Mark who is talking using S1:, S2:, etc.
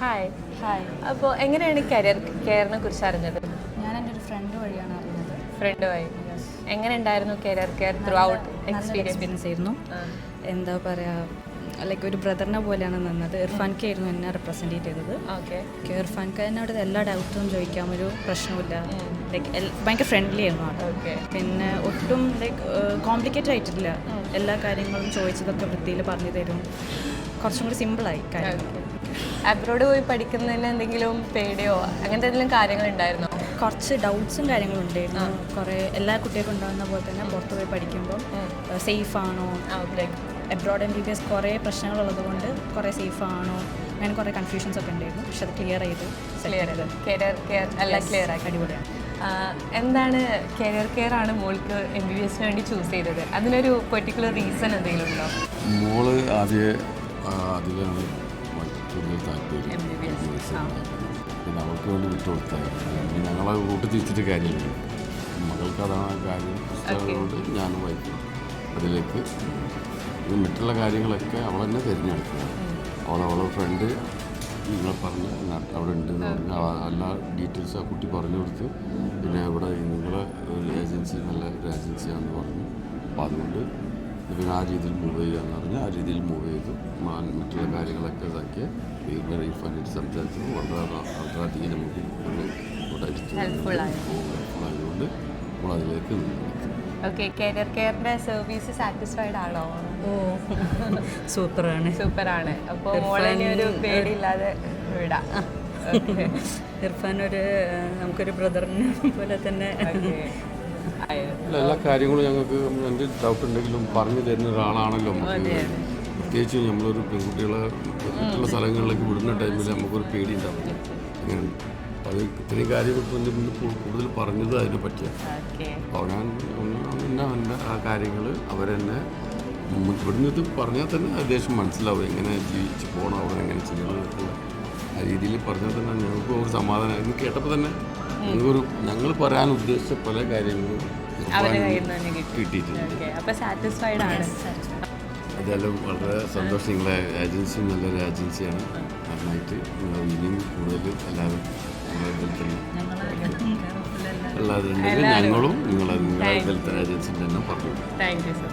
S1: Hi.
S2: Hi.
S1: അപ്പോൾ എങ്ങനെയാണ് career കെയറിനെ കുറിച്ച് അറിഞ്ഞത്?
S2: ഞാൻ എൻ്റെ ഒരു ഫ്രണ്ട് വഴിയാണ് അറിഞ്ഞത്.
S1: ഫ്രണ്ട് വഴി. എങ്ങനെ ഉണ്ടായിരുന്നു career care through out
S2: experience ആയിരുന്നു. എന്താ പറയുക, ലൈക്ക് ഒരു ബ്രദറിനെ പോലെയാണ് നിന്നത്. ഇർഫാൻക്ക് ആയിരുന്നു എന്നെ റെപ്രസെൻറ്റേറ്റ് ചെയ്തത്.
S1: ഓക്കെ.
S2: ഇർഫാൻഖാനോട് എല്ലാ ഡൗട്ടും ചോദിക്കാം, ഒരു പ്രശ്നമില്ല. ലൈക്ക് ഭയങ്കര ഫ്രണ്ട്ലി ആയിരുന്നു ആൾ.
S1: ഓക്കെ.
S2: പിന്നെ ഒട്ടും ലൈക്ക് കോംപ്ലിക്കേറ്റഡ് ആയിട്ടില്ല. എല്ലാ കാര്യങ്ങളും ചോദിച്ചതൊക്കെ വൃത്തിയിൽ പറഞ്ഞു തരും. കുറച്ചും കൂടി സിമ്പിളായി കാര്യങ്ങൾ.
S1: അബ്രോഡ് പോയി പഠിക്കുന്നതിന് എന്തെങ്കിലും പേടിയോ അങ്ങനത്തെ എന്തെങ്കിലും കാര്യങ്ങളുണ്ടായിരുന്നോ?
S2: കുറച്ച് ഡൗട്ട്സും കാര്യങ്ങളും ഉണ്ടായിരുന്നു. കുറേ എല്ലാ കുട്ടികൾക്കും ഉണ്ടാകുന്ന പോലെ തന്നെ പുറത്ത് പോയി പഠിക്കുമ്പം സേഫ് ആണോ, ലൈക്ക് എബ്രോഡ് MBBS കുറേ പ്രശ്നങ്ങളുള്ളത് കൊണ്ട് കുറേ സേഫ് ആണോ, അങ്ങനെ കുറേ കൺഫ്യൂഷൻസ് ഒക്കെ ഉണ്ടായിരുന്നു. പക്ഷെ അത് ക്ലിയർ ചെയ്ത്
S1: കരിയർ കെയർ എല്ലാം ക്ലിയർ ആക്കി.
S2: അടിപൊളിയാണ്.
S1: എന്താണ് കരിയർ കെയർ ആണ് മോൾക്ക് MBBS വേണ്ടി ചൂസ് ചെയ്തത്? അതിനൊരു പെർട്ടിക്കുലർ റീസൺ എന്തെങ്കിലും ഉണ്ടോ?
S3: മോള് അതിലാണ് കൂടുതൽ താല്പര്യം. പിന്നെ അവൾക്ക് വേണ്ടി വിട്ടുകൊടുത്താൽ ഞങ്ങളെ കൂട്ടി തിരിച്ചിട്ട് കാര്യമില്ല. മകൾക്ക് അതാണ് കാര്യം ഇഷ്ടമായതുകൊണ്ട് ഞാനും വായിക്കും അതിലേക്ക്. മറ്റുള്ള കാര്യങ്ങളൊക്കെ അവൾ തന്നെ തിരഞ്ഞെടുക്കുക. അവളെ ഫ്രണ്ട് നിങ്ങൾ പറഞ്ഞ് അവിടെ ഉണ്ടെന്ന് പറഞ്ഞ് എല്ലാ ഡീറ്റെയിൽസ് ആ കുട്ടി പറഞ്ഞു കൊടുത്ത്, പിന്നെ ഇവിടെ നിങ്ങളെ ഒരു ഏജൻസി നല്ല ഒരു ഏജൻസിയാണെന്ന് പറഞ്ഞു. അപ്പോൾ അതുകൊണ്ട് പിന്നെ ആ രീതിയിൽ മൂവ് ചെയ്യാന്ന് പറഞ്ഞാൽ ആ രീതിയിൽ മൂവ് ചെയ്തു. മറ്റുള്ള കാര്യങ്ങളൊക്കെ ഇതാക്കിയ റീഫണ്ടായിട്ട് സംസാരിച്ചത് വളരെയധികം നമുക്ക്
S1: ഹെൽപ്ഫുൾ
S2: ആയതുകൊണ്ട്
S3: നമ്മൾ അതിലേക്ക്
S1: ഓക്കെ. കരിയർ കെയറിന്റെ സർവീസ് സാറ്റിസ്ഫൈഡ് ആണോ?
S2: ഓ സൂപ്പറാണ്.
S1: സൂപ്പറാണ്. അപ്പോൾ മോളെ ഒരു പേടിയില്ലാതെ വിടാം.
S2: ഇർഫാൻ നമുക്കൊരു ബ്രദറിനെ പോലെ തന്നെ.
S3: എല്ലാ കാര്യങ്ങളും ഞങ്ങൾക്ക് എന്ത് ഡൗട്ട് ഉണ്ടെങ്കിലും പറഞ്ഞു തരുന്ന ഒരാളാണല്ലോ നമുക്ക്. പ്രത്യേകിച്ച് നമ്മളൊരു പെൺകുട്ടികളെ മറ്റുള്ള സ്ഥലങ്ങളിലേക്ക് വിടുന്ന ടൈമിൽ നമുക്കൊരു പേടി ഉണ്ടാവില്ല. അങ്ങനെയുണ്ട്. അപ്പോൾ അത് ഇത്രയും കാര്യങ്ങൾ കൂടുതൽ പറഞ്ഞത് അതിനെ പറ്റിയാണ്. അപ്പോൾ എൻ്റെ ആ കാര്യങ്ങൾ അവരെന്നെ ഇവിടുന്ന് ഇത് പറഞ്ഞാൽ തന്നെ ഏകദേശം മനസ്സിലാവും എങ്ങനെ ജീവിച്ച് പോകണം, അവിടെ എങ്ങനെ ചെയ്യണമെന്നൊക്കെ ആ രീതിയിൽ പറഞ്ഞാൽ തന്നെ ഞങ്ങൾക്ക് ഒരു സമാധാനം. ഇന്ന് കേട്ടപ്പോൾ തന്നെ ഞങ്ങൾ പറയാൻ ഉദ്ദേശിച്ച പല കാര്യങ്ങളും കിട്ടിയിട്ടുണ്ട്. അതെല്ലാം വളരെ സന്തോഷം. നിങ്ങളെ ഏജൻസി നല്ലൊരു ഏജൻസിയാണ്. നന്നായിട്ട് ഇനിയും കൂടുതൽ എല്ലാവരും നിങ്ങളെ ഇതിൽ തന്നെ എല്ലാവരും ഞങ്ങളും നിങ്ങളെ ഇതിലത്തെ ഏജൻസിൻ്റെ തന്നെ പറഞ്ഞു.
S1: Thank you sir.